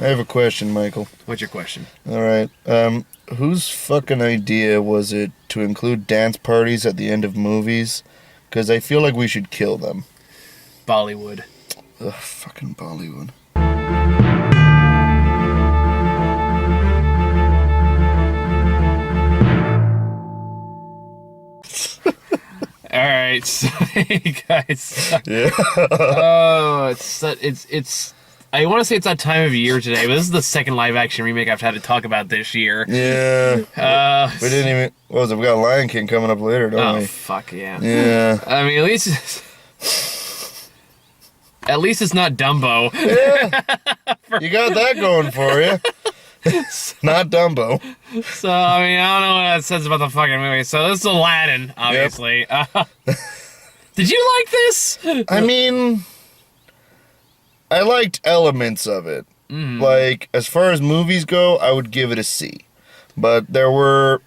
I have a question, Michael. What's your question? All right. Whose fucking idea was it to include dance parties at the end of movies? Because I feel like we should kill them. Bollywood. Ugh, fucking Bollywood. All right, so, hey guys. Yeah. Oh, it's. I want to say it's that time of year today, but this is the second live-action remake I've had to talk about this year. Yeah. We didn't even... What was it? We got Lion King coming up later, don't we? Oh, fuck yeah. Yeah. I mean, at least it's not Dumbo. Yeah. You got that going for you. Not Dumbo. So, I mean, I don't know what that says about the fucking movie. So, this is Aladdin, obviously. Yep. Did you like this? I mean... I liked elements of it. Mm. Like, as far as movies go, I would give it a C. But there were...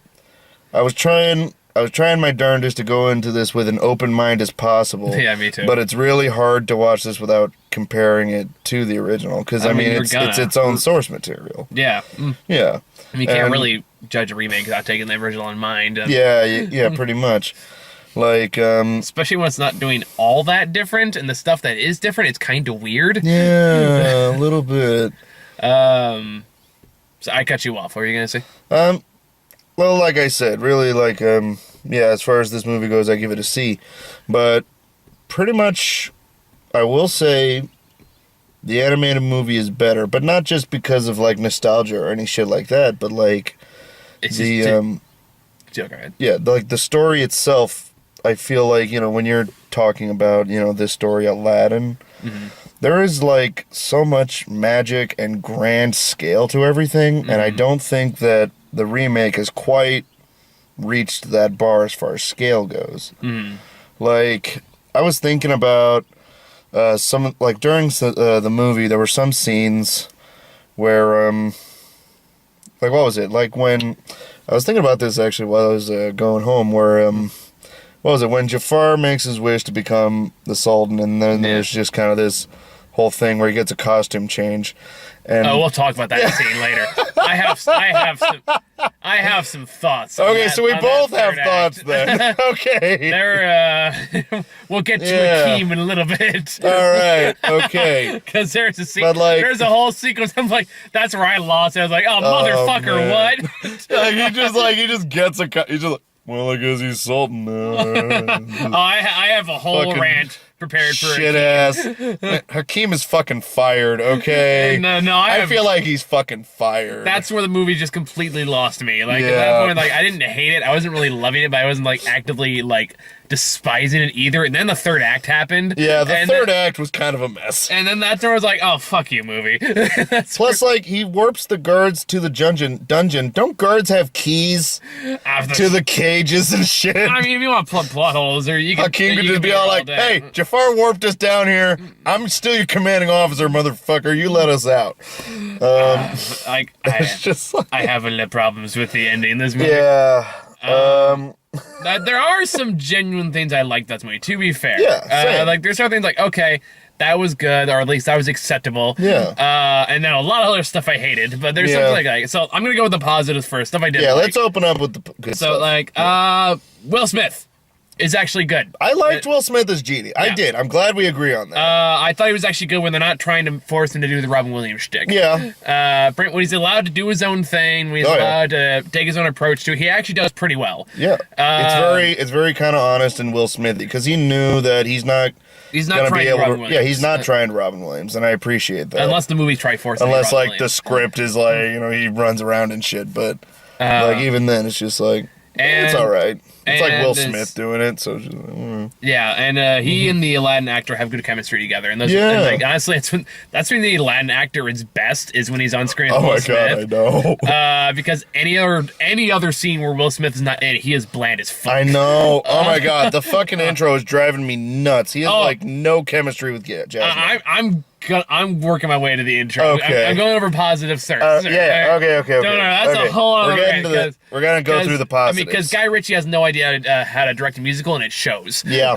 I was trying my darndest to go into this with an open mind as possible. Yeah, me too. But it's really hard to watch this without comparing it to the original. Because, I mean it's its own source material. Yeah. Yeah. I mean, you can't really judge a remake without taking the original in mind. Yeah, pretty much. Like, especially when it's not doing all that different, and the stuff that is different, it's kind of weird. Yeah, a little bit. So I cut you off. What were you gonna say? Well, like I said, really, like, yeah, as far as this movie goes, I give it a C. But pretty much, I will say, the animated movie is better, but not just because of, like, nostalgia or any shit like that, but, like, go ahead. Yeah, like, the story itself, I feel like, you know, when you're talking about, you know, this story, Aladdin, there is, like, so much magic and grand scale to everything, and I don't think that the remake has quite reached that bar as far as scale goes. Like, I was thinking about some, like, during the movie, there were some scenes where, like, what was it? Like, when, I was thinking about this, actually, while I was going home, where, what was it, when Jafar makes his wish to become the Sultan, and then there's just kind of this whole thing where he gets a costume change. And we'll talk about that scene later. I have some thoughts. Okay, so we both have thoughts then. Okay. We'll get to Akeem in a little bit. All right. Okay. Because there's a scene. Like, there's a whole sequence. I'm like, that's where I lost it. I was like, oh motherfucker, man. What? he just gets a. He's just like, well, I guess he's Sultan now. I have a whole rant prepared for shit Hakeem. Ass. Hakeem is fucking fired, okay? No, I feel like he's fucking fired. That's where the movie just completely lost me. Like, at that point, like, I didn't hate it. I wasn't really loving it, but I wasn't, like, actively, like, despising it either. And then the third act happened. Yeah, the third act was kind of a mess. And then that's where I was like, oh, fuck you, movie. Plus, like, he warps the guards to the dungeon. Don't guards have keys to the cages and shit? I mean, if you want to plug plot holes, or you can... Hakeem could just be all like, hey, Jafar warped us down here. I'm still your commanding officer, motherfucker. You let us out. I have problems with the ending in this movie. Yeah. There are some genuine things I like that movie, to be fair. Yeah, like, there's certain things like, okay, that was good, or at least that was acceptable. Yeah. And then a lot of other stuff I hated, but there's something like, so I'm going to go with the positives first, stuff I did. Yeah, let's open up with the good stuff. So, like, Will Smith is actually good. I liked Will Smith as Genie. I did. I'm glad we agree on that. I thought he was actually good when they're not trying to force him to do the Robin Williams shtick. Yeah. When he's allowed to do his own thing, when he's allowed to take his own approach to it, he actually does pretty well. Yeah. It's very kind of honest and Will Smithy, because he knew that he's not trying to Robin Williams. Yeah, he's not trying to Robin Williams, and I appreciate that. Unless the movie try forcing Unless, like, the script is like, you know, he runs around and shit, but, like, even then, it's just like, it's all right. It's like Will Smith doing it, so just, yeah, and he and the Aladdin actor have good chemistry together, and and, like, honestly, that's when the Aladdin actor is best, is when he's on screen with Will Smith. God, I know. Because any other scene where Will Smith is not in it, he is bland as fuck. I know. Oh my god, the fucking intro is driving me nuts. He has like no chemistry with Jasmine. I'm working my way to the intro. Okay. I'm going over positive search. Yeah. Okay. No, that's a whole other. We're gonna go through the positives. I mean, because Guy Ritchie has no idea how to direct a musical, and it shows. Yeah.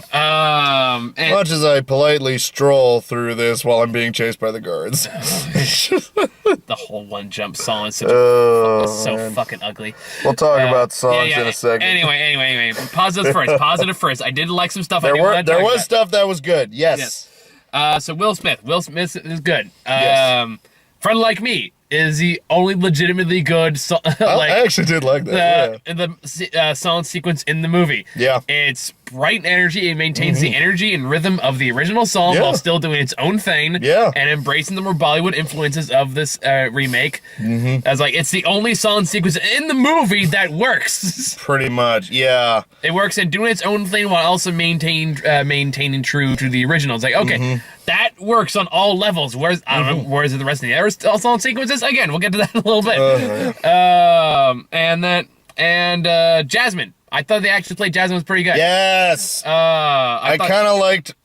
Much as I politely stroll through this while I'm being chased by the guards. The whole One Jump song is such man. fucking ugly. We'll talk about songs in a second. Anyway. Positive first. I did like some stuff. There was stuff that was good. Yes. So Will Smith is good. Yes. Friend Like Me is the only legitimately good song. I actually did like that. The song sequence in the movie. Yeah. It's bright energy. It maintains the energy and rhythm of the original song while still doing its own thing. Yeah. And embracing the more Bollywood influences of this remake. I was like, it's the only song sequence in the movie that works. Pretty much, yeah. It works in doing its own thing while also maintaining true to the original. It's like, okay, that works on all levels. Where's I don't know, where's the rest of the other song sequences? Again, we'll get to that in a little bit. And Jasmine. I thought the actually played Jasmine was pretty good. Yes. I kind of liked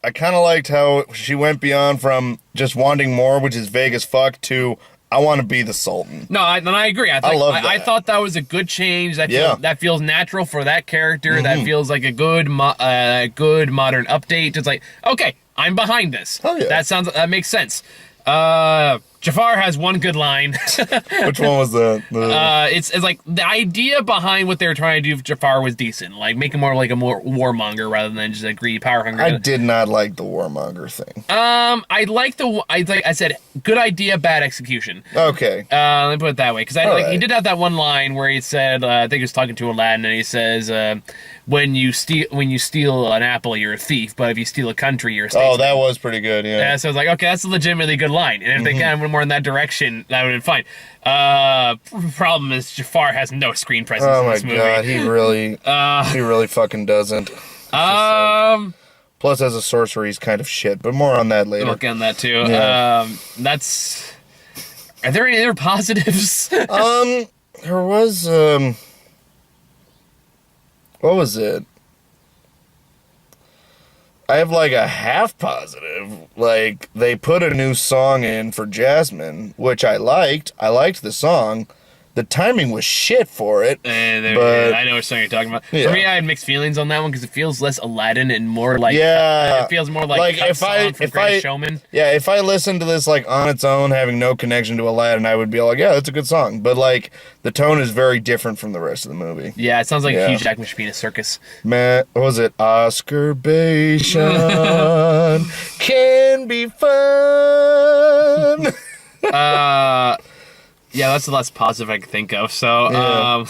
how she went beyond from just wanting more, which is vague as fuck, to I want to be the Sultan. No, I agree. I love that. I thought that was a good change. That feels natural for that character. That feels like a good modern update. It's like, okay, I'm behind this. Oh, yeah. That makes sense. Jafar has one good line. Which one was that? It's like the idea behind what they were trying to do with Jafar was decent. Like make him more like a more warmonger rather than just a greedy power hungry. I did not like the warmonger thing. I said good idea, bad execution. Okay. Let me put it that way, because he did have that one line where he said, I think he was talking to Aladdin, and he says, when you steal an apple, you're a thief, but if you steal a country, you're a statesman. Oh, that was pretty good, yeah. So I was like, okay, that's a legitimately good line. And if they kind of went more in that direction, that would have been fine. Problem is, Jafar has no screen presence in this movie. Oh my god, he really fucking doesn't. Plus, as a sorcerer, he's kind of shit, but more on that later. We'll get on that too. Yeah. Are there any other positives? There was, what was it? I have like a half positive. Like, they put a new song in for Jasmine, which I liked. I liked the song. The timing was shit for it. But I know what song you're talking about. Yeah. For me, I had mixed feelings on that one because it feels less Aladdin and more like it feels more like if I Showman. Yeah, if I listened to this like on its own, having no connection to Aladdin, I would be like, yeah, that's a good song. But like the tone is very different from the rest of the movie. Yeah, it sounds like a Hugh Jackman should be in a circus. Man, what was it? Oscar-bation can be fun. Yeah, that's the less positive I can think of. So,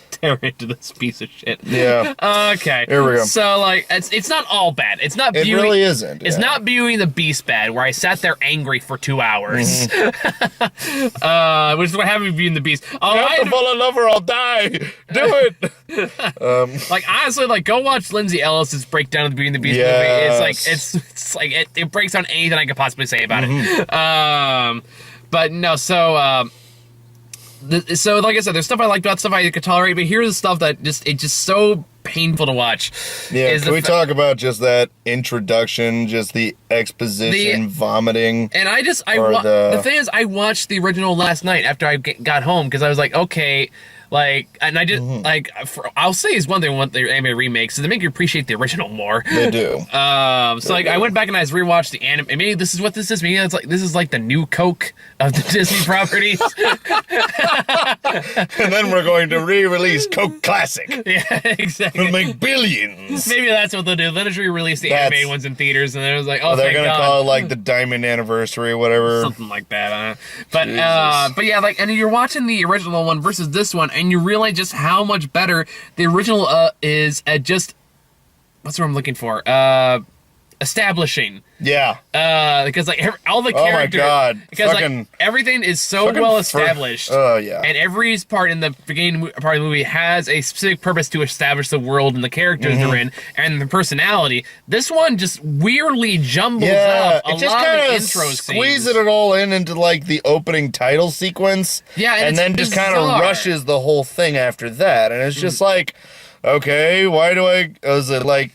tear into this piece of shit. Yeah. Okay. Here we go. So, like, it's not all bad. It's not. It really isn't. It's not Beauty and the Beast bad, where I sat there angry for 2 hours. Which is what happened with Beauty and the Beast. I have to fall in love or I'll die. Do it. Like, honestly, like, go watch Lindsay Ellis's breakdown of the Beauty and the Beast movie. It's like it breaks down anything I could possibly say about it. But no, so like I said, there's stuff I like about, stuff I could tolerate, but here's the stuff that it's just so painful to watch. Yeah, can we talk about just that introduction, just the exposition, vomiting? And the thing is, I watched the original last night after I got home, because I was like, okay, like, and I just, I'll say is one thing what the anime remakes, so they make you appreciate the original more. They do. I went back and I just rewatched the anime. Maybe this is what this is. Maybe it's like, this is like the new Coke of the Disney properties. And then we're going to re-release Coke Classic. Yeah, exactly. We'll make billions. Maybe that's what they'll do. They'll just re-release the anime ones in theaters, and then it was like, oh, they're going to call it like the Diamond Anniversary, whatever. Something like that. But yeah, like, and you're watching the original one versus this one, and you realize just how much better the original is at just, what's the word I'm looking for? Establishing. Yeah. Because like all the characters. Oh my god. Because like everything is so well established. Oh yeah. And every part in the beginning part of the movie has a specific purpose to establish the world and the characters they're in and the personality. This one just weirdly jumbles up a lot of intro scenes. Squeezes it all into like the opening title sequence. Yeah, and then just kind of rushes the whole thing after that, and it's just like, okay, why do I? Is it like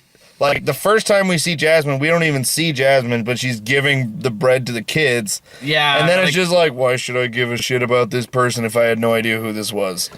the first time we see Jasmine, we don't even see Jasmine, but she's giving the bread to the kids. Yeah. And then it's just like, why should I give a shit about this person if I had no idea who this was?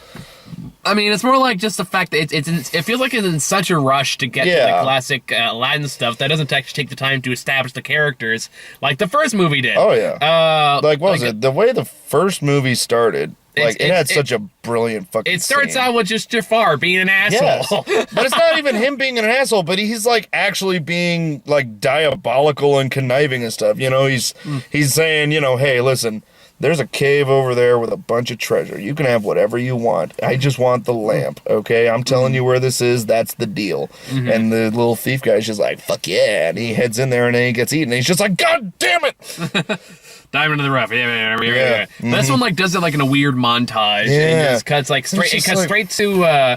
I mean, it's more like just the fact that it feels like it's in such a rush to get to the classic Aladdin stuff that doesn't actually take the time to establish the characters like the first movie did. Oh, yeah. What was it? The way the first movie started, it had such a brilliant fucking It starts scene. out with just Jafar being an asshole. Yes. But it's not even him being an asshole, but he's, like, actually being, like, diabolical and conniving and stuff. You know, he's saying, you know, hey, listen, there's a cave over there with a bunch of treasure. You can have whatever you want. I just want the lamp, okay? I'm telling you where this is. That's the deal. And the little thief guy's just like, fuck yeah. And he heads in there and then he gets eaten. And he's just like, God damn it. Dive into the rough. Yeah. This one like does it like in a weird montage. And just cuts like straight. It cuts straight to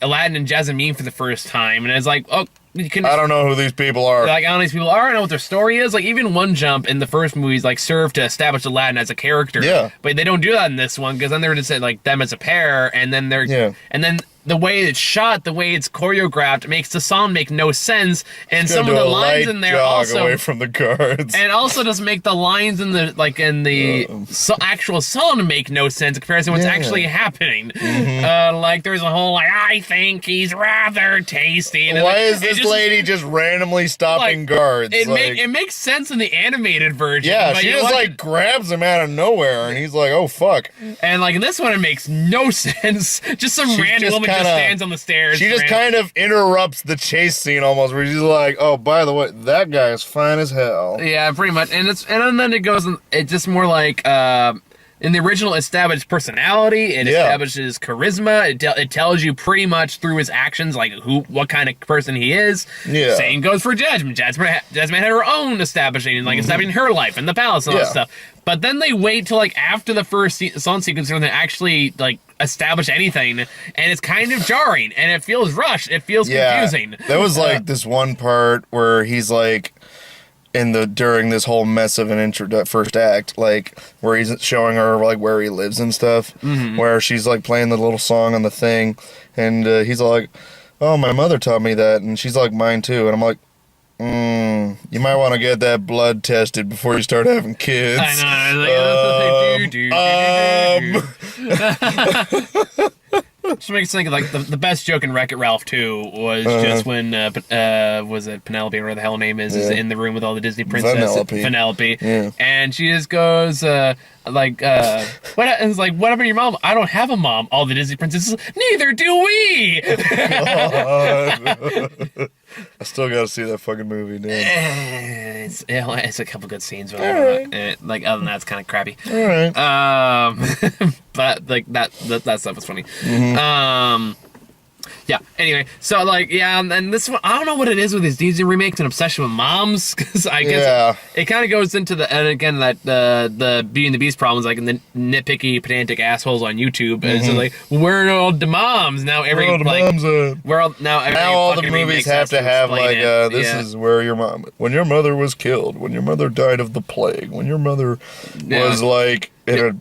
Aladdin and Jasmine for the first time, and it's like, oh, you can. I don't know who these people are. Like, I don't know who these people are. I don't know what their story is. Like, even one jump in the first movies like served to establish Aladdin as a character. Yeah. But they don't do that in this one because then they're just like them as a pair, and then and then the way it's shot, the way it's choreographed, makes the song make no sense, and some of the lines in there also away from the guards, and also does make the lines in the actual song make no sense in comparison to what's actually happening. Like there's a whole like I think he's rather tasty. And why is this lady just randomly stopping guards? It makes sense in the animated version. Yeah, but she just like grabs him out of nowhere, and he's like, oh fuck. And like in this one, it makes no sense. Just some random woman just stands on the stairs. She just kind of interrupts the chase scene almost, where she's like, "Oh, by the way, that guy is fine as hell." Yeah, pretty much. And then it goes. It's just more like in the original, established personality. It establishes charisma. It tells you pretty much through his actions, like what kind of person he is. Yeah. Same goes for Jasmine. Jasmine had her own establishing, like establishing her life and the palace and all that stuff. But then they wait till like after the first song sequence when they actually like establish anything, and it's kind of jarring and it feels rushed. It feels confusing. There was like this one part where he's like during this whole mess of an first act, like where he's showing her like where he lives and stuff, where she's like playing the little song on the thing, and he's like, "Oh, my mother taught me that," and she's like, "Mine too," and I'm like, you might want to get that blood tested before you start having kids. I know. Just makes me think of like the best joke in Wreck-It Ralph 2 was just when was it Penelope, or the hell her name is in the room with all the Disney princesses. Penelope. Yeah. And she just goes what happened to your mom? I don't have a mom. All the Disney princesses, neither do we. I still gotta see that fucking movie, dude. It's a couple good scenes, but like other than that, it's kind of crappy. All right. But like that stuff was funny. Yeah. Anyway, so like and this one, I don't know what it is with these Disney remakes and obsession with moms, because I guess it kind of goes into and again that the Beauty and the Beast problems, like in the nitpicky pedantic assholes on YouTube, and it's like, where are all the moms now? Now all the movies have to have like this is where your mom, when your mother was killed, when your mother died of the plague, when your mother was like.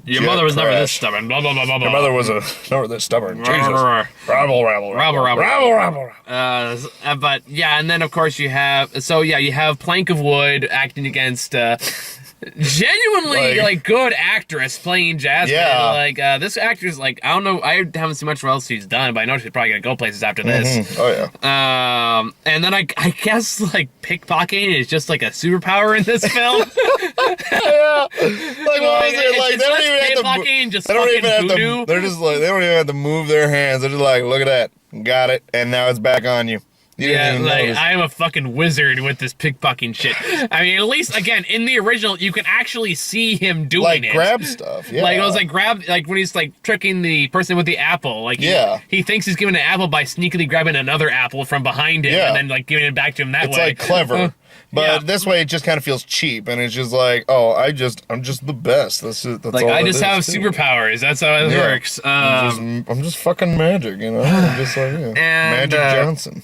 Your mother was never this stubborn. Blah, blah, blah, blah, blah. Your mother was never this stubborn. Jesus. Rabble. But yeah, and then of course you have Plank of Wood acting against genuinely like good actress playing Jasmine. Yeah. Like this actress, like I don't know, I haven't seen much else she's done, but I know she's probably gonna go places after this. Oh yeah. And then I guess like pickpocketing is just like a superpower in this film. Yeah. Like what was it? Like they don't even have to. They're just like they don't even have to move their hands. They're just like, look at that, got it, and now it's back on you. Yeah, like I am a fucking wizard with this pickpocketing shit. I mean, at least again in the original, you can actually see him doing it. Grab stuff. Yeah, like it was like like when he's like tricking the person with the apple. Like he thinks he's giving an apple by sneakily grabbing another apple from behind him and then like giving it back to him that way. It's like clever. But this way, it just kind of feels cheap, and it's just like, oh, I'm just the best. That's like all I just have superpowers. That's how it works. I'm just fucking magic, you know. I'm just like Magic Johnson.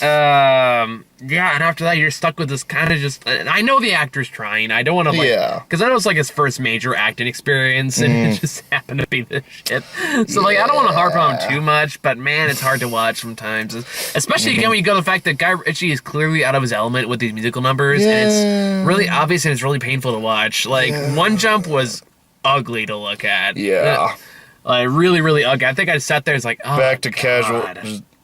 And after that you're stuck with this kind of just. I know the actor's trying. I don't want to because I know it's like his first major acting experience, and it just happened to be this shit. So like I don't want to harp on him too much, but man, it's hard to watch sometimes, especially again when you go to the fact that Guy Ritchie is clearly out of his element with these musical numbers, and it's really obvious and it's really painful to watch. Like One Jump was ugly to look at. Like, really, really ugly. I think I sat there, it's like, oh, Back to God. casual.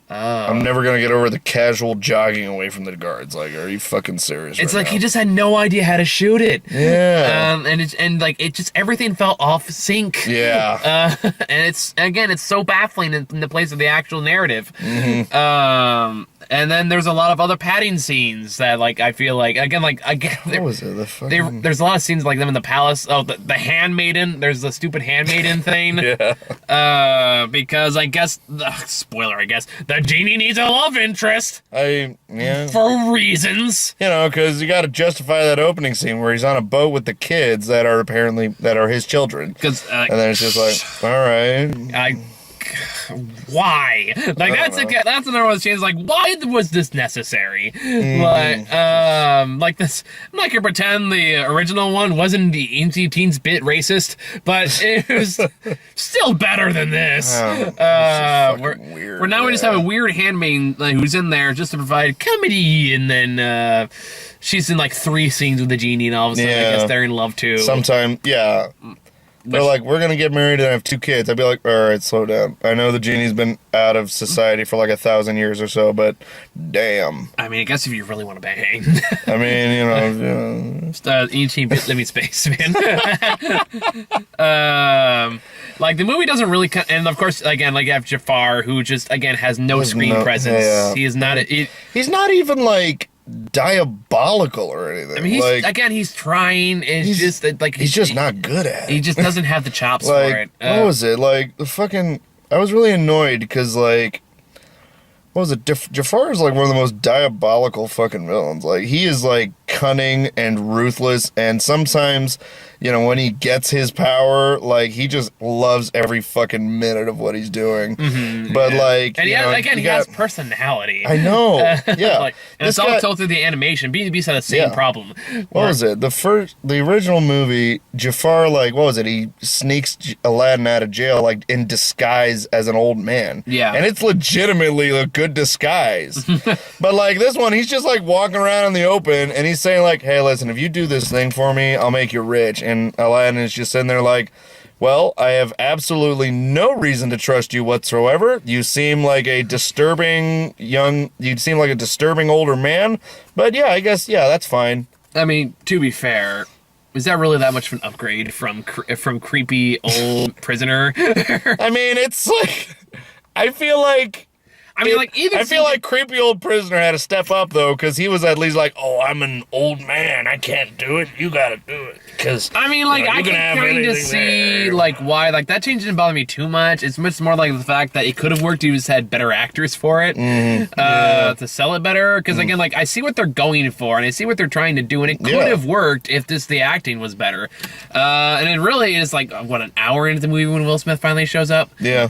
I'm never going to get over the casual jogging away from the guards. Like, are you fucking serious It's right like now? he just had no idea how to shoot it. Yeah. It just everything felt off sync. Yeah. And it's so baffling in the place of the actual narrative. Mm-hmm. And then there's a lot of other padding scenes that, like, I feel like, What was it? The fucking... there's a lot of scenes like them in the palace. Oh, the handmaiden. There's the stupid handmaiden thing. Yeah. Because I guess, spoiler, I guess, the genie needs a love interest. Yeah. For reasons. You know, because you got to justify that opening scene where he's on a boat with the kids that are his children. Because and then it's just like, all right. Why? Like, that's another one of those changes. Like, why was this necessary? Like this. I'm not gonna pretend the original one wasn't the Ancient Teens bit racist, but it was still better than this. Weird. We just have a weird handmaid who's in there just to provide comedy, and then she's in like 3 scenes with the genie, and all of a sudden I guess they're in love too. Sometime, yeah. They're like, we're going to get married and have 2 kids. I'd be like, all right, slow down. I know the genie's been out of society for like 1,000 years or so, but damn. I mean, I guess if you really want to bang. I mean, you know. It's Ancient Bit Living Space, man. Like, the movie doesn't really... And, of course, again, like, you have Jafar, who just, again, has no screen presence. Yeah. He is not... He's not even, like... diabolical or anything. I mean, he's trying. It's just like he's just not good at it. He just doesn't have the chops like, for it. What was it? Like the fucking. I was really annoyed because like, what was it? Jafar is like one of the most diabolical fucking villains. Like he is like cunning and ruthless, and sometimes, you know, when he gets his power, like he just loves every fucking minute of what he's doing. Mm-hmm, but like, and he has personality. I know. Yeah, like, and it's all told through the animation. Beast had the same problem. What was it? The original movie, Jafar, like, what was it? He sneaks Aladdin out of jail, like, in disguise as an old man. Yeah. And it's legitimately a good disguise. But, like, this one, he's just, like, walking around in the open, and he's saying, like, hey, listen, if you do this thing for me, I'll make you rich. And Aladdin is just sitting there like, well, I have absolutely no reason to trust you whatsoever. You seem like a disturbing older man. But yeah, I guess, yeah, that's fine. I mean, to be fair, is that really that much of an upgrade from creepy old prisoner? I mean, it's like, I feel like creepy old prisoner had to step up though, because he was at least like, "Oh, I'm an old man. I can't do it. You gotta do it." Because I mean, like, I can kind of see like why like that change didn't bother me too much. It's much more like the fact that it could have worked. He just had better actors for it to sell it better. Because again, like I see what they're going for and I see what they're trying to do, and it could have worked if the acting was better. And it really is like an hour into the movie when Will Smith finally shows up. Yeah.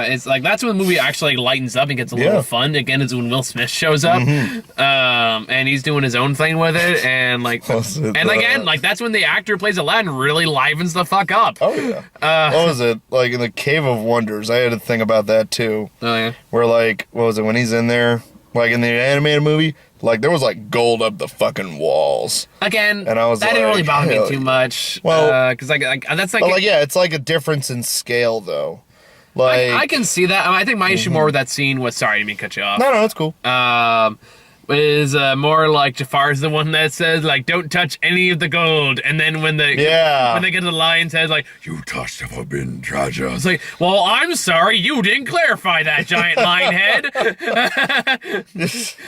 It's like that's when the movie actually lightens up and gets a little fun. Again, is when Will Smith shows up, and he's doing his own thing with it, and like, again, like that's when the actor plays Aladdin really livens the fuck up. Oh yeah. What was it like in the Cave of Wonders? I had to think about that too. Oh yeah. Where like, what was it when he's in there? Like in the animated movie, like there was like gold up the fucking walls. Again, and I was that didn't really bother me too much. Well, because like that's like, but like it's like a difference in scale though. Like I can see that. I think my issue more with that scene was, sorry, I didn't mean to cut you off. No, that's cool. Is more like Jafar's the one that says like, don't touch any of the gold, and then when they get to the lion's head, like, you touched the forbidden treasure. It's like, well, I'm sorry, you didn't clarify that, giant lion head.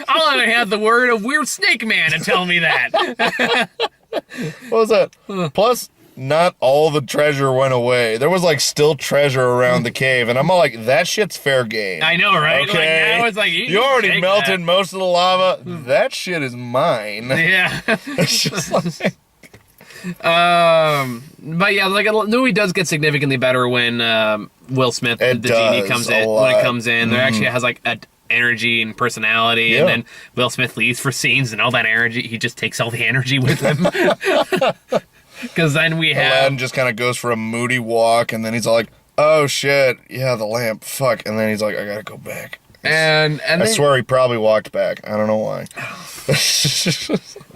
I'll only have the word of weird snake man to tell me that. What was that? Plus, not all the treasure went away. There was like still treasure around the cave, and I'm all like, that shit's fair game. I know, right? Okay, like, now it's like, you already melted most of the lava. That shit is mine. Yeah. It's just like... but yeah, like the movie does get significantly better when Will Smith, the genie, comes in. When it comes in, there actually has like a energy and personality, and then Will Smith leaves for scenes, and all that energy, he just takes all the energy with him. Because then we have... Aladdin just kind of goes for a moody walk, and then he's all like, oh shit, yeah, the lamp, fuck. And then he's like, I gotta go back. And I then, swear he probably walked back. I don't know why.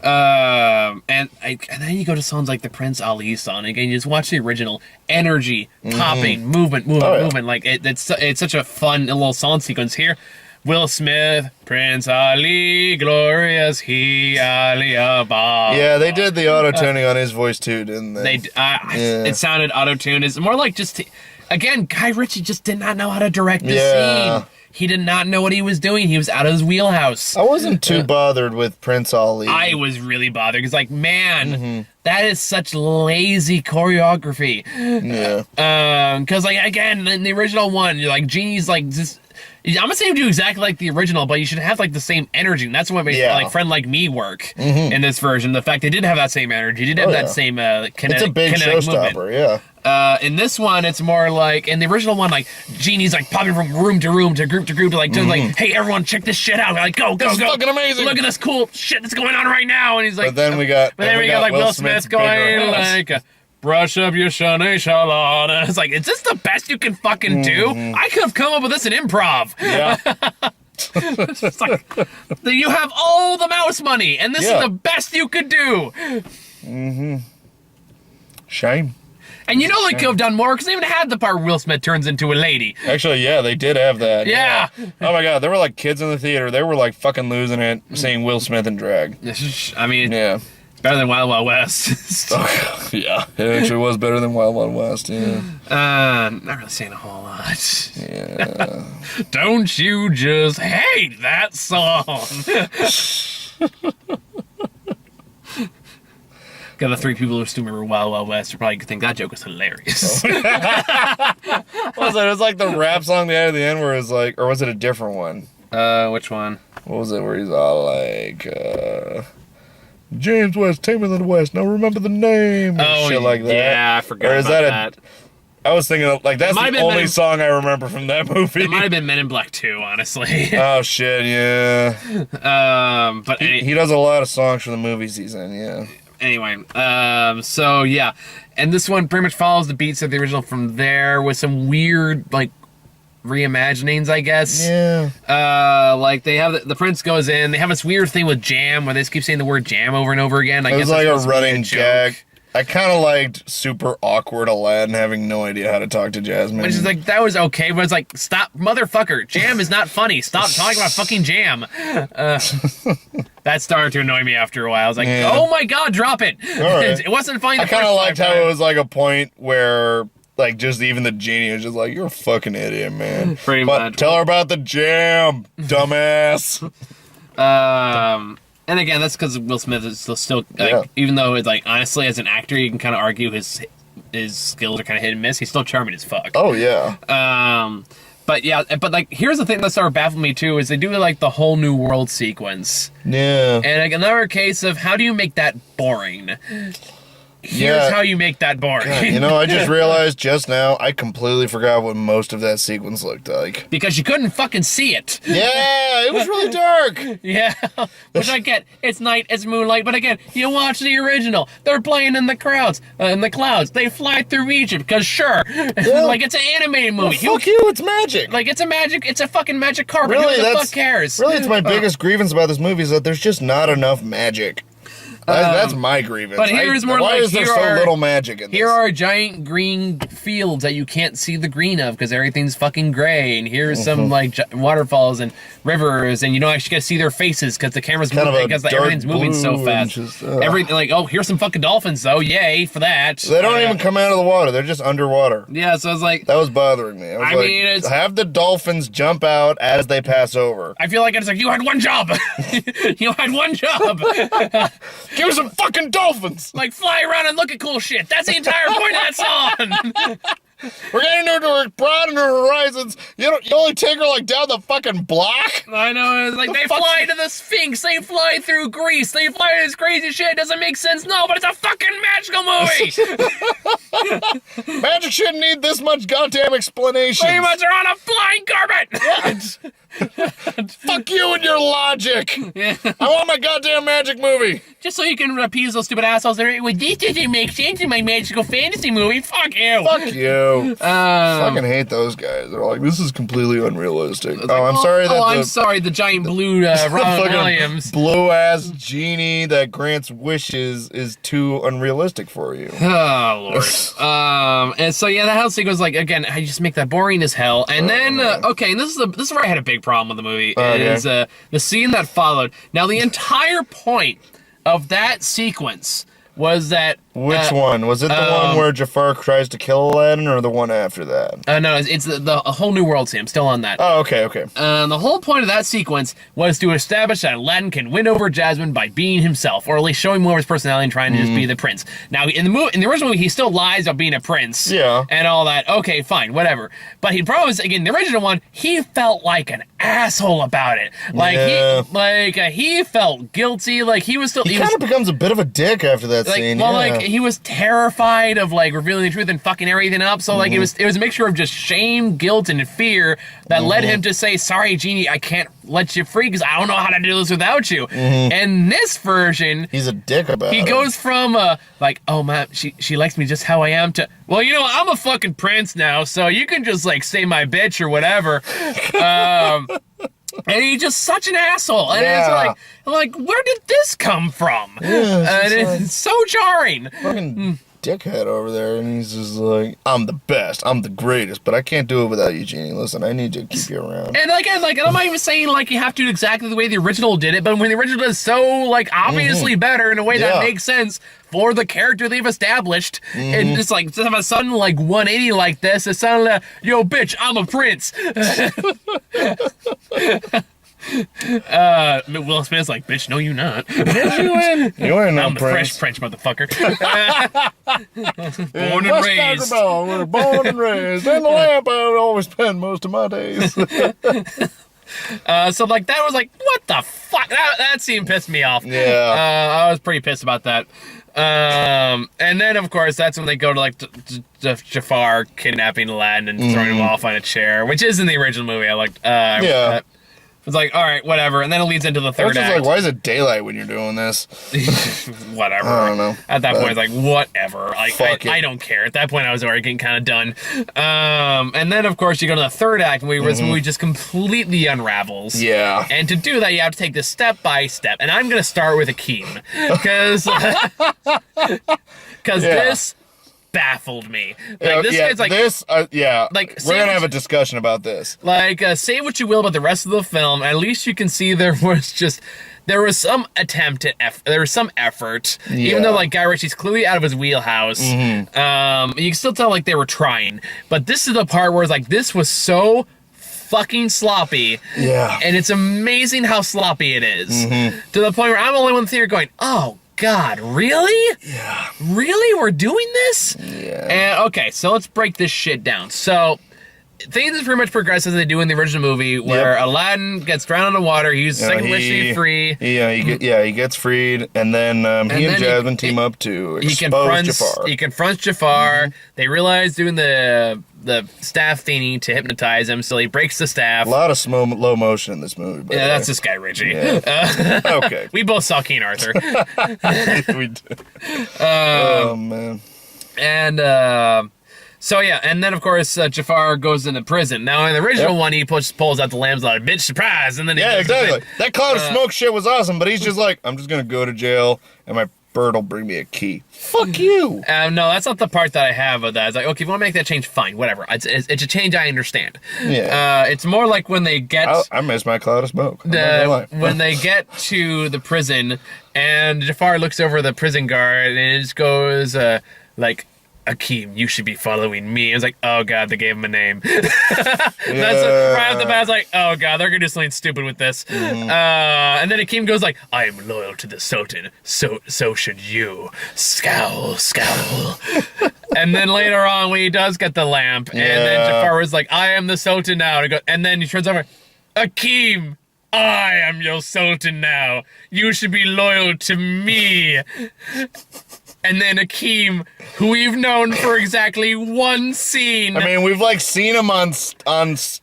and then you go to songs like the Prince Ali song. Again, you just watch the original. Energy, popping, movement. Like it's such a fun little song sequence here. Will Smith, Prince Ali, glorious he Ali Abba. Yeah, they did the auto-tuning on his voice too, didn't they? It sounded auto-tuned. It's more like just, again, Guy Ritchie just did not know how to direct the scene. He did not know what he was doing. He was out of his wheelhouse. I wasn't too bothered with Prince Ali. I was really bothered because, like, man, that is such lazy choreography. Yeah. Because, like, again, in the original one, you're like, Genie's like just. I'm gonna say you do exactly like the original, but you should have like the same energy. And that's what made like Friend Like Me work in this version. The fact they did have that same energy, did have that same kinetic. It's a big showstopper, in this one, it's more like in the original one, like Genie's like popping from room to room to group to like, like, hey everyone, check this shit out! Like, go, this is fucking amazing! Look at this cool shit that's going on right now! And he's like, but then we got like Will Smith going like. Brush up your shana shalana. It's like, is this the best you can fucking do? I could have come up with this in improv. Yeah. It's like, you have all the mouse money, and this is the best you could do. Shame. And you know they could have done more, because they even had the part where Will Smith turns into a lady. Actually, yeah, they did have that. Yeah. Oh my god, there were like kids in the theater. They were like fucking losing it, seeing Will Smith in drag. I mean, yeah. Better than Wild Wild West. Yeah, it actually was better than Wild Wild West, yeah. Not really saying a whole lot. Yeah. Don't you just hate that song? Got the three people who still remember Wild Wild West who probably think that joke was hilarious. Was it? It was like the rap song at the end where it was like, or was it a different one? Which one? What was it where he's all like, James West, Tamer than the West, now remember the name. Oh, shit like that. Yeah, I forgot about that. I was thinking of, like, that's the only song I remember from that movie. It might have been Men in Black 2, honestly. Oh, shit, yeah. But he does a lot of songs for the movies he's in, yeah. Anyway, so, yeah. And this one pretty much follows the beats of the original from there with some weird, like, reimaginings, I guess. Yeah. Like they have the Prince goes in. They have this weird thing with jam where they just keep saying the word jam over and over again. I guess it's like a running gag. I kind of liked super awkward Aladdin having no idea how to talk to Jasmine. Which is like, that was okay, but it's like, stop, motherfucker. Jam is not funny. Stop talking about fucking jam. That started to annoy me after a while. I was like, oh my god, drop it. Right. It wasn't funny. I kind of liked how it was like a point where like, just even the genie was just like, you're a fucking idiot, man. Pretty much. Tell her about the jam, dumbass. And again, that's because Will Smith is still like, even though it's like, honestly, as an actor, you can kind of argue his skills are kind of hit and miss. He's still charming as fuck. Oh, yeah. But yeah, but like, here's the thing that started baffling me too, is they do like the whole new world sequence. Yeah. And like another case of how do you make that boring? Here's how you make that boring. God, you know, I just realized just now, I completely forgot what most of that sequence looked like. Because you couldn't fucking see it. Yeah, it was really dark. Yeah, which I get. It's night, it's moonlight, but again, you watch the original. They're playing in the clouds. They fly through Egypt, because sure. Yeah. Like, it's an animated movie. Well, fuck you, it's magic. Like, it's a fucking magic carpet. Really, who the fuck cares? Really, it's my biggest grievance about this movie is that there's just not enough magic. That's my grievance. But here's more why like, is there so little magic in this? Here are giant green fields that you can't see the green of because everything's fucking gray. And here's some like waterfalls and rivers, and you don't actually get to see their faces because the camera's moving because everything's moving so fast. Everything like, oh, here's some fucking dolphins though. Yay for that. They don't even come out of the water. They're just underwater. Yeah, so I was like, that was bothering me. I mean, have the dolphins jump out as they pass over. I feel like it's like, you had one job. You had one job. Give us some fucking dolphins! Like, fly around and look at cool shit. That's the entire point of that song! We're getting her to broaden her horizons. You only take her, like, down the fucking block? I know, it's like, they fly to the Sphinx, they fly through Greece, they fly to this crazy shit, doesn't make sense, no, but it's a fucking magical movie! Magic shouldn't need this much goddamn explanation. Pretty much are on a flying carpet! What? Fuck you and your logic. Yeah. I want my goddamn magic movie. Just so you can appease those stupid assholes. Well, this doesn't make sense in my magical fantasy movie. Fuck you. Fuck you. Fucking hate those guys. They're like, this is completely unrealistic. I'm sorry that I'm sorry, the giant blue Robin Williams. Blue ass genie that grants wishes is too unrealistic for you. Oh Lord. And so yeah, that whole sequence, like, again, I just make that boring as hell. And then okay, and this is where I had a big problem with the movie. Is the scene that followed. Now the entire point of that sequence was that... Which one? Was it the one where Jafar tries to kill Aladdin, or the one after that? No, it's the whole New World scene. I'm still on that. Oh, okay. The whole point of that sequence was to establish that Aladdin can win over Jasmine by being himself, or at least showing more of his personality and trying to just be the prince. Now, in the original movie, he still lies about being a prince. Yeah. And all that. Okay, fine, whatever. But he promised, again, the original one, he felt like an asshole about it. He felt guilty. Like, he was still... He kind of becomes a bit of a dick after that scene. Well, he was terrified of, like, revealing the truth and fucking everything up. So, like, it was a mixture of just shame, guilt, and fear that led him to say, sorry, Genie, I can't let you free because I don't know how to do this without you. And this version... He's a dick about it. He goes from, like, oh, man, she likes me just how I am to, well, you know, I'm a fucking prince now, so you can just, like, say my bitch or whatever. And he's just such an asshole. And it's like, where did this come from? Yeah, and it's so jarring. Fucking dickhead over there, and he's just like, I'm the best, I'm the greatest, but I can't do it without you, Genie. Listen, I need to keep you around. And again, like, I'm not even saying, like, you have to do exactly the way the original did it, but when the original is so, like, obviously better in a way that makes sense for the character they've established, and just, like, just have a sudden, like, 180 like this, it's suddenly like, yo, bitch, I'm a prince. Will Smith's like, bitch, no, you not. You ain't no I'm the prince. Fresh Prince, motherfucker. Born and raised. We're born and raised. In the lamp, I always spend most of my days. So, like, that was like, what the fuck? That scene pissed me off. Yeah. I was pretty pissed about that. And then, of course, that's when they go to, like, Jafar kidnapping Aladdin and throwing him off on a chair, which is in the original movie. I liked. It's like, all right, whatever. And then it leads into the third act. Like, why is it daylight when you're doing this? Whatever. I don't know. At that point, it's like, whatever. I don't care. At that point, I was already getting kind of done. And then, of course, you go to the third act, where this movie just completely unravels. Yeah. And to do that, you have to take this step by step. And I'm going to start with Akeem. Because this baffled me. Like, this guy's like... Like, we're gonna have a discussion about this. Like, say what you will about the rest of the film, at least you can see there was some attempt at there was some effort, even though, like, Guy Ritchie's clearly out of his wheelhouse. You can still tell, like, they were trying. But this is the part where it's like, this was so fucking sloppy. Yeah. And it's amazing how sloppy it is. To the point where I'm the only one in the theater going, oh, God, really? Yeah. Really? We're doing this? Yeah. And, okay, so let's break this shit down. So, things pretty much progress as they do in the original movie, where Aladdin gets drowned in the water, he's second wishing free. He gets freed, and then he and Jasmine team up to expose Jafar. He confronts Jafar. They realize doing the staff thingy to hypnotize him, so he breaks the staff. A lot of low motion in this movie. By the way. That's this guy, Richie. Yeah. Okay. We both saw King Arthur. We did. Oh, man. And, so yeah, and then of course Jafar goes into prison. Now in the original one, he pulls out the lambs like, bitch, surprise, and then he exactly. That cloud of smoke shit was awesome, but he's just like, I'm just gonna go to jail, and my bird will bring me a key. Fuck you. No, that's not the part that I have of that. It's like, okay, if you want to make that change, fine, whatever. It's a change I understand. Yeah. It's more like when they get... I miss my cloud of smoke. When they get to the prison, and Jafar looks over the prison guard, and it just goes, like... Akeem, you should be following me. It's like, oh god, they gave him a name. That's right off the bat. I was like, oh god, they're gonna do something stupid with this. And then Akeem goes like, I am loyal to the Sultan, so should you. Scowl. And then later on, when he does get the lamp, and then Jafar was like, I am the Sultan now. And then he turns over, Akeem, I am your Sultan now. You should be loyal to me. And then Akeem, who we've known for exactly one scene. I mean, we've like seen him on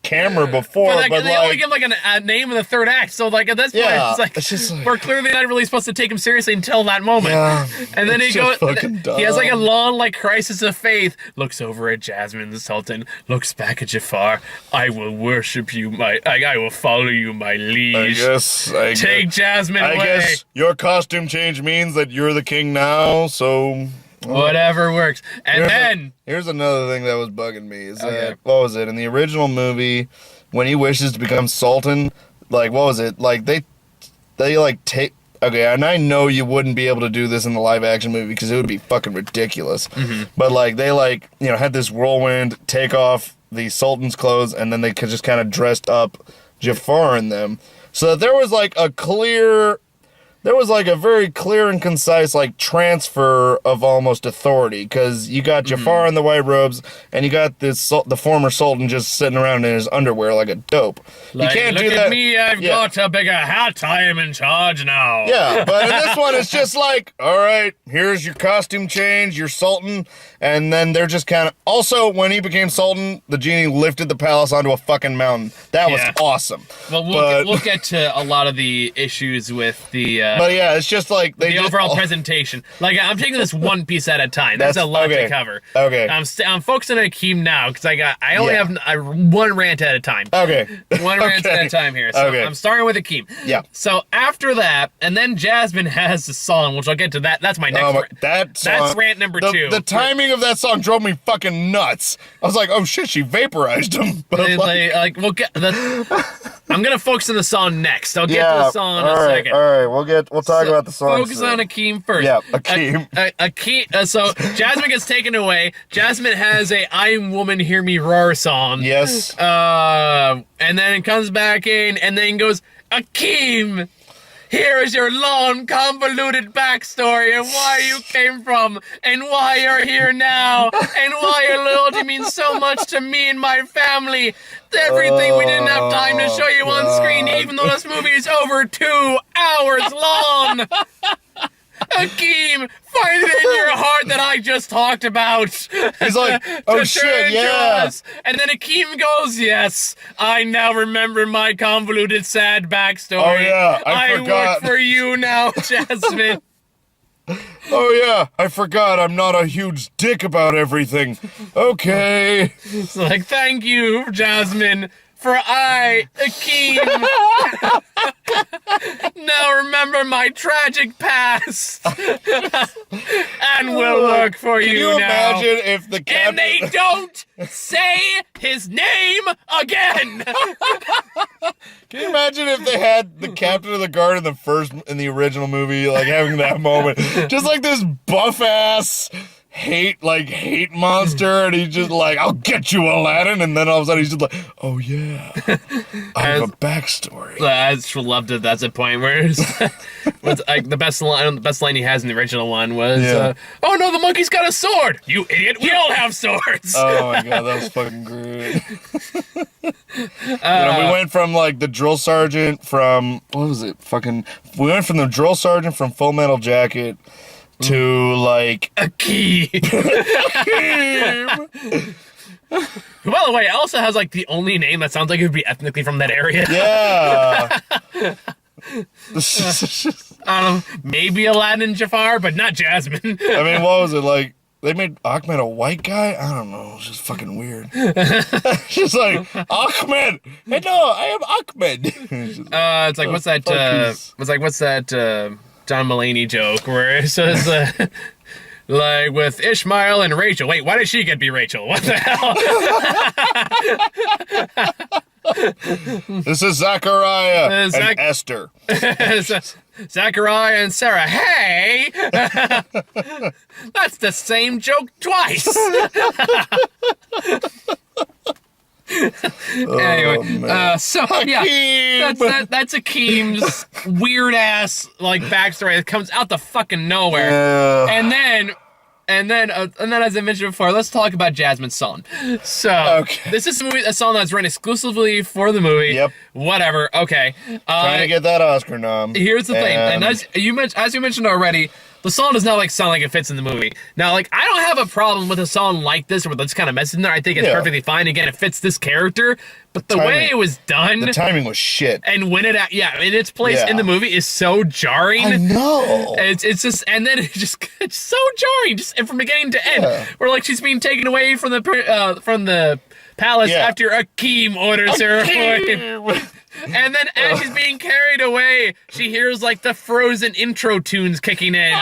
camera before, but they only give like a name in the third act. So like at this point, it's just like we're clearly not really supposed to take him seriously until that moment. Yeah, and then he goes, he has like a long like crisis of faith. Looks over at Jasmine the Sultan. Looks back at Jafar. I will worship you, I will follow you, my liege. Take Jasmine away. I guess your costume change means that you're the king now. So. Whatever works. And here's another thing that was bugging me is that, what was it, in the original movie, when he wishes to become Sultan, like, what was it, like, they like take, okay, and I know you wouldn't be able to do this in the live action movie because it would be fucking ridiculous, but like, they like, you know, had this whirlwind take off the Sultan's clothes and then they could just kind of dressed up Jafar in them, so that there was like a very clear and concise, like, transfer of almost authority, because you got Jafar in the white robes, and you got the former Sultan just sitting around in his underwear like a dope. Like, you can't do that. Look at me, I've got a bigger hat, I am in charge now. Yeah, but in this one, it's just like, all right, here's your costume change, you're Sultan, and then they're just kind of... Also, when he became Sultan, the genie lifted the palace onto a fucking mountain. That was awesome. Well, we'll get to a lot of the issues with the... But yeah, it's just like the overall presentation. Like, I'm taking this one piece at a time. That's a lot to cover. Okay. I'm focusing on Akeem now because I only have one rant at a time. Okay. One rant at a time here. So I'm starting with Akeem. Yeah. So after that, and then Jasmine has the song, which I'll get to that. That's my next rant. That's rant number 2. The timing of that song drove me fucking nuts. I was like, oh shit, she vaporized him. But we'll get I'm gonna focus on the song next. I'll get to the song in a second. All right, we'll talk about the song. Focus on Akeem first. Yeah, Akeem. Akeem. So Jasmine gets taken away. Jasmine has a "I'm Woman, Hear Me Roar" song. Yes. And then it comes back in, and then goes, Akeem, here is your long, convoluted backstory and why you came from, and why you're here now, and why your loyalty means so much to me and my family. Everything we didn't have time to show you on screen, even though this movie is over 2 hours long. Akeem, find it in your heart that I just talked about. He's like, oh shit, yeah. And then Akeem goes, yes, I now remember my convoluted, sad backstory. Oh yeah, I forgot. Work for you now, Jasmine. Oh yeah, I forgot I'm not a huge dick about everything. Okay. It's like, thank you, Jasmine, for I, Akeem, now remember my tragic past and will work for you now. Can you imagine if the captain... And they don't say his name again! Can you imagine if they had the captain of the guard in the original movie, like having that moment? Just like this buff-ass... hate monster, and he's just like, I'll get you, Aladdin, and then all of a sudden he's just like, oh yeah, I have a backstory. I just loved it. That's a point where it's like the best line he has in the original one was, oh no, the monkey's got a sword. You idiot, we all have swords. Oh my god, that was fucking great. We went from like the drill sergeant from, what was it, we went from the drill sergeant from Full Metal Jacket to like Akeem. Who, by the way, also has like the only name that sounds like it would be ethnically from that area. Yeah. I don't know, maybe Aladdin Jafar, but not Jasmine. I mean, what was it like? They made Ahmed a white guy? I don't know. It's just fucking weird. She's like, Ahmed! Hey, no, I am Ahmed. It's like, what's that John Mulaney joke where it says, like, with Ishmael and Rachel. Wait, why did she get to be Rachel? What the hell? This is Zachariah and Esther. Zachariah and Sarah. Hey! That's the same joke twice. Anyway, so yeah, that's Akeem's weird ass like backstory that comes out the fucking nowhere, and then as I mentioned before, let's talk about Jasmine's song. So this is a song that's written exclusively for the movie. Yep. Whatever. Okay. Trying to get that Oscar nom. Here's the thing, and as you mentioned already, the song does not like sound like it fits in the movie. Now, like, I don't have a problem with a song like this where this kind of mess in there. I think it's perfectly fine. Again, it fits this character, but the way it was done, the timing was shit. And when it, in its place in the movie is so jarring. I know. It's just, and then it's so jarring, just from beginning to end. Where like she's being taken away from the palace after Akeem orders her away. And then as she's being carried away, she hears like the Frozen intro tunes kicking in.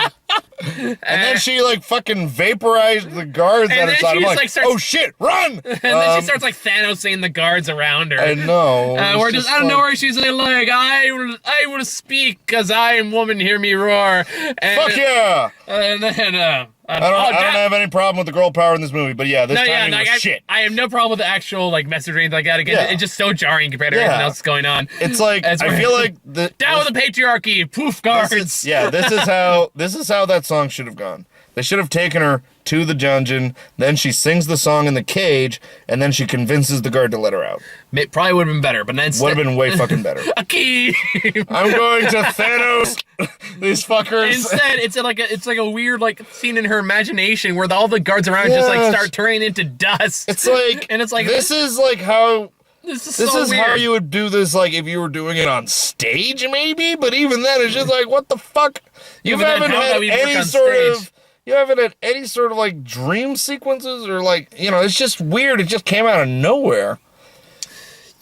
And then she like fucking vaporized the guards on her side. I'm like, oh shit, run! And then she starts like Thanosing the guards around her. I know. Or just out of nowhere, she's like, I will speak because I am woman, hear me roar. And, fuck yeah! And then, I don't have any problem with the girl power in this movie, but this timing was shit. I have no problem with the actual like message or anything like that. Again, it's just so jarring compared to everything else that's going on. It's like I feel like down with the patriarchy, poof guards. This is how that song should have gone. They should have taken her to the dungeon, then she sings the song in the cage, and then she convinces the guard to let her out. It probably would have been better, but instead... Would have been way fucking better. Akeem! I'm going to Thanos these fuckers. Instead, it's like a weird like scene in her imagination where all the guards around just like start turning into dust. It's like... And it's like... This is like how... This is how you would do this, like, if you were doing it on stage, maybe? But even then, it's just like, what the fuck? You haven't had any sort of, like, dream sequences or, like, it's just weird. It just came out of nowhere.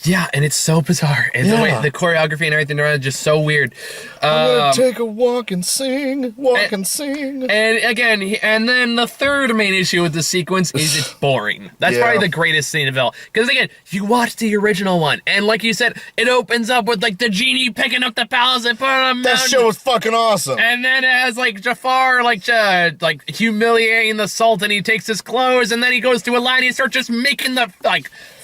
Yeah, and it's so bizarre. And the way the choreography and everything around is just so weird. I'm gonna take a walk and sing, and sing. And again, and then the third main issue with the sequence is it's boring. That's probably the greatest scene of all. Because again, you watch the original one, and like you said, it opens up with like the genie picking up the palace and putting on a That show was fucking awesome. And then it has like Jafar like humiliating the Sultan. He takes his clothes, and then he goes to Aladdin. He starts just making the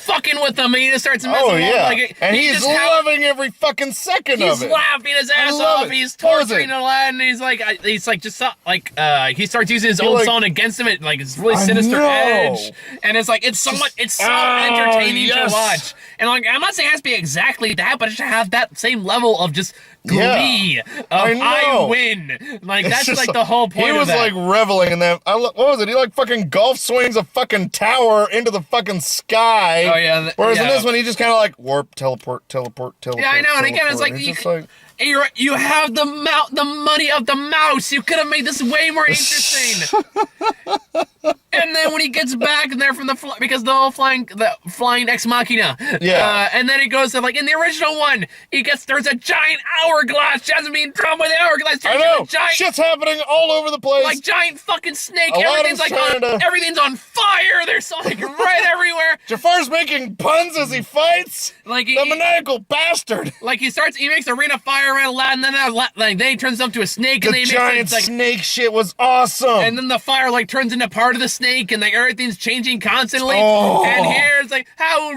fucking with them, and he just starts messing with them. And he's loving every fucking second of it. He's laughing his ass off. He's torturing Aladdin. He's like he starts using his own song against him. It's really sinister edge, and it's so entertaining to watch. And like, I'm not saying it has to be exactly that, but it should have that same level of just glee of I win. Like that's just like the whole point. He was like reveling in that. What was it? He like fucking golf swings a fucking tower into the fucking sky. Oh yeah. Whereas in this one, he just kind of like warp, teleport. Yeah, I know. And again, it's like you have the money of the mouse. You could have made this way more interesting. And then when he gets back and they're from because the whole flying ex machina. Yeah. And then he goes to like in the original one, there's a giant hourglass. Jasmine being drawn by the hourglass. I know. Shit's happening all over the place. Like giant fucking snake. Everything's on fire. There's like right everywhere. Jafar's making puns as he fights. Like the maniacal bastard. Like he makes a ring of fire around Aladdin, then he turns up to a snake. The giant snake shit was awesome. And then the fire like turns into part of the snake, and like everything's changing constantly. Oh. And here's like, how are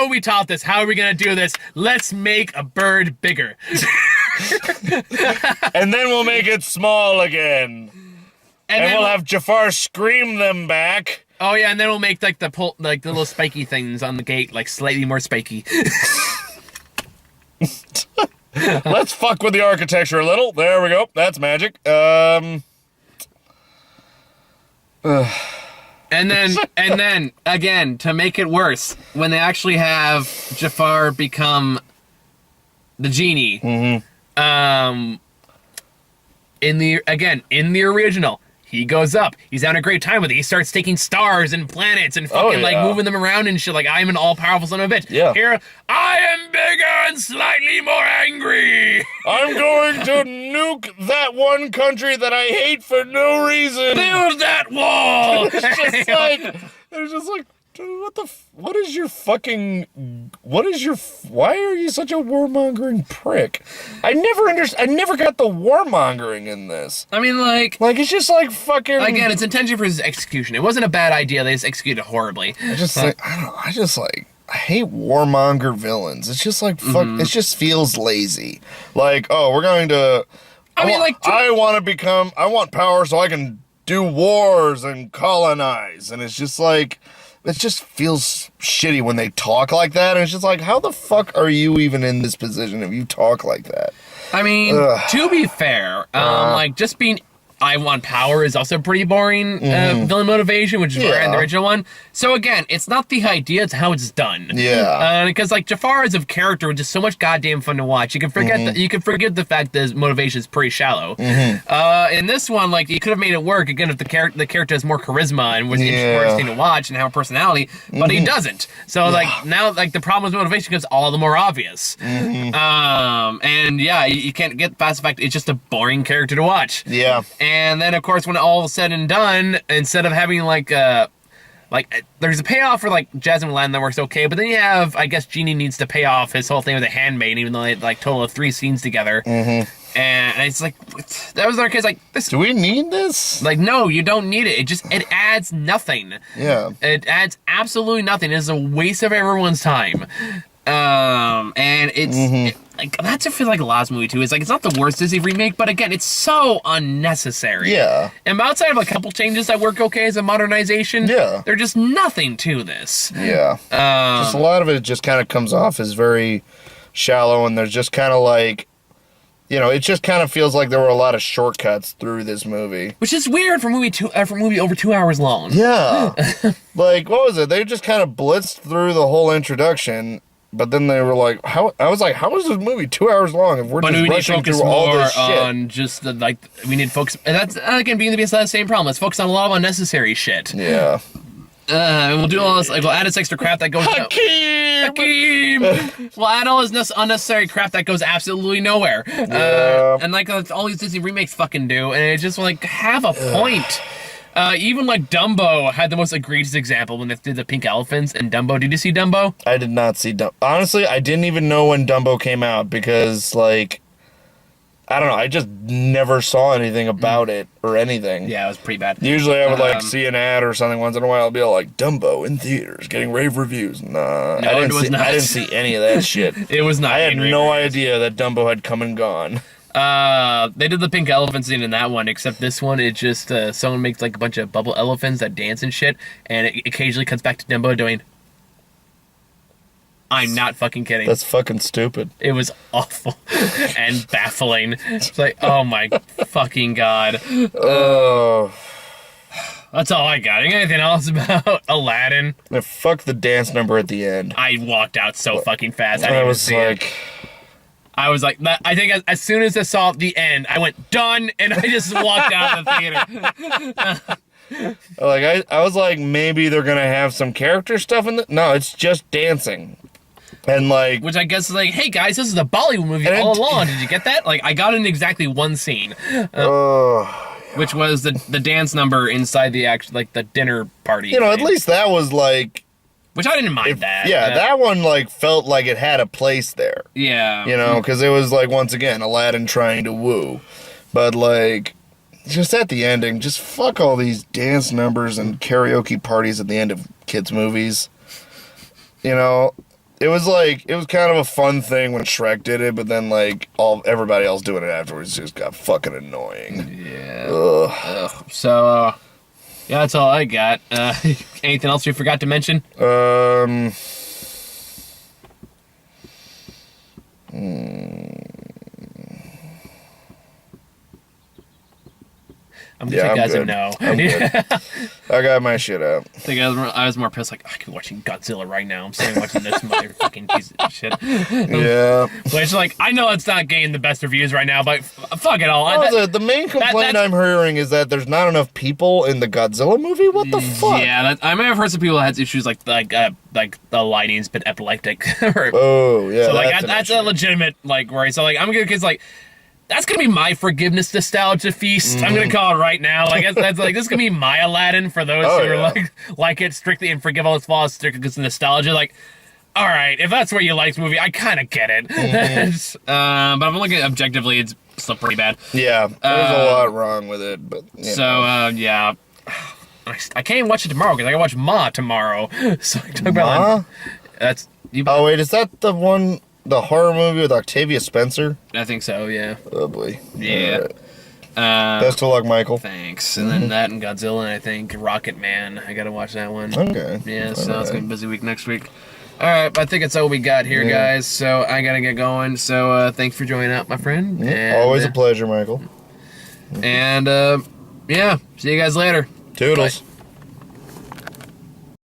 we taught this? How are we gonna do this? Let's make a bird bigger. And then we'll make it small again. And we'll have Jafar scream them back. Oh yeah, and then we'll make like the little spiky things on the gate like slightly more spiky. Let's fuck with the architecture a little. There we go. That's magic. And then again, to make it worse, when they actually have Jafar become the genie, in the original, he goes up. He's having a great time with it. He starts taking stars and planets and fucking like moving them around and shit. Like, I'm an all-powerful son of a bitch. Yeah. Here, I am bigger and slightly more angry. I'm going to nuke that one country that I hate for no reason. Build that wall. It's just like, dude, why are you such a warmongering prick? I never got the warmongering in this. I mean, like it's just like fucking... Again, it's intention for his execution. It wasn't a bad idea. They just executed it horribly. I hate warmonger villains. It's just like, fuck, it just feels lazy. Like, we're going to... I want power so I can do wars and colonize. And it's just like... It just feels shitty when they talk like that. And it's just like, how the fuck are you even in this position if you talk like that? I mean, to be fair, just being I want power is also pretty boring villain motivation, which is rare in the original one. So again, it's not the idea, it's how it's done. Yeah. Because like Jafar as a character was just so much goddamn fun to watch. You can forget you can forget the fact that his motivation is pretty shallow. In this one, like you could have made it work again if the character has more charisma and was more interesting to watch and have a personality, but he doesn't. So like now like the problem with motivation becomes all the more obvious. And yeah, you can't get past the fact it's just a boring character to watch. Yeah. And then, of course, when all is said and done, instead of having, like, there's a payoff for, like, Jasmine Aladdin that works okay, but then you have, I guess, Genie needs to pay off his whole thing with a handmaid, even though they had, like, total of 3 scenes together. And it's like, that was our case, like, this... Do we need this? Like, no, you don't need it. It adds nothing. Yeah. It adds absolutely nothing. It is a waste of everyone's time. And it's... like, that's I feel like Last movie too. It's like it's not the worst Disney remake, but again, it's so unnecessary. Yeah. And outside of a couple changes that work okay as a modernization, there's just nothing to this. Yeah. Just a lot of it just kind of comes off as very shallow, and there's just kind of like, you know, it just kind of feels like there were a lot of shortcuts through this movie. Which is weird for movie over 2 hours long. Yeah. Like, what was it? They just kind of blitzed through the whole introduction. But then they were like, how is this movie 2 hours long if we're just rushing through all this shit? On just the, like, we need to focus, and that's, again, being the same problem. Let's focus on a lot of unnecessary shit. Yeah. We'll do all this, like, we'll add this extra crap that goes... Hakeem! We'll add all this unnecessary crap that goes absolutely nowhere. And, like, all these Disney remakes fucking do, and it just, like, have a point. Even like Dumbo had the most egregious example when they did the pink elephants in Dumbo. Did you see Dumbo? I did not see Dumbo. Honestly, I didn't even know when Dumbo came out because, like, I don't know. I just never saw anything about it or anything. Yeah, it was pretty bad. Usually I would, like, see an ad or something once in a while. I'll be all like, Dumbo in theaters, getting rave reviews. Nah, no, I didn't see any of that shit. It was not. I had no idea that Dumbo had come and gone. They did the pink elephant scene in that one, except this one, it just, someone makes, like, a bunch of bubble elephants that dance and shit, and it occasionally cuts back to Dumbo doing... I'm not fucking kidding. That's fucking stupid. It was awful and baffling. It's like, oh my fucking god. Oh. That's all I got. Anything else about Aladdin? Yeah, fuck the dance number at the end. I walked out so fucking fast. I didn't even see it. I was like, I think as soon as I saw the end, I went, done, and I just walked out of the theater. Like, I was like, maybe they're going to have some character stuff in the... No, it's just dancing. And, like... Which I guess is like, hey, guys, this is a Bollywood movie all along. Did you get that? Like, I got in exactly one scene. Which was the dance number inside the like the dinner party. You know, at least that was, like... Which I didn't mind that. Yeah, that one, like, felt like it had a place there. Yeah. You know, because it was, like, once again, Aladdin trying to woo. But, like, just at the ending, just fuck all these dance numbers and karaoke parties at the end of kids' movies. You know, it was, like, it was kind of a fun thing when Shrek did it, but then, like, everybody else doing it afterwards just got fucking annoying. Yeah. Ugh. So, yeah, that's all I got. Anything else we forgot to mention? I'm gonna take that as a no. I'm good. I got my shit out. I think I was more pissed, like, I could be watching Godzilla right now. I'm sitting watching this motherfucking piece of shit. Yeah. Which, like, I know it's not getting the best reviews right now, but fuck it all. The main complaint I'm hearing is that there's not enough people in the Godzilla movie? What the fuck? Yeah, I may have heard some people that had issues like the lighting's been epileptic. Oh, yeah. So, like, that's a legitimate, like, worry. So, like, I'm good because, like, that's gonna be my forgiveness nostalgia feast. I'm gonna call it right now. Like that's like this is gonna be my Aladdin for those who are like it strictly and forgive all its flaws strictly because of nostalgia. Like, all right, if that's what you like, movie, I kind of get it. But I'm looking objectively, it's still pretty bad. Yeah, there's a lot wrong with it. But yeah, I can't even watch it tomorrow because I gotta watch Ma tomorrow. So I talk about that's. Oh wait, is that the one? The horror movie with Octavia Spencer? I think so, yeah. Oh, boy. Yeah. Right. Best of luck, Michael. Thanks. And then that and Godzilla, and I think Rocket Man. I gotta watch that one. Okay. Yeah, so it's gonna be a busy week next week. Alright, I think that's all we got here, guys. So I gotta get going. So thanks for joining up, my friend. And, always a pleasure, Michael. And, yeah, see you guys later. Toodles. Bye.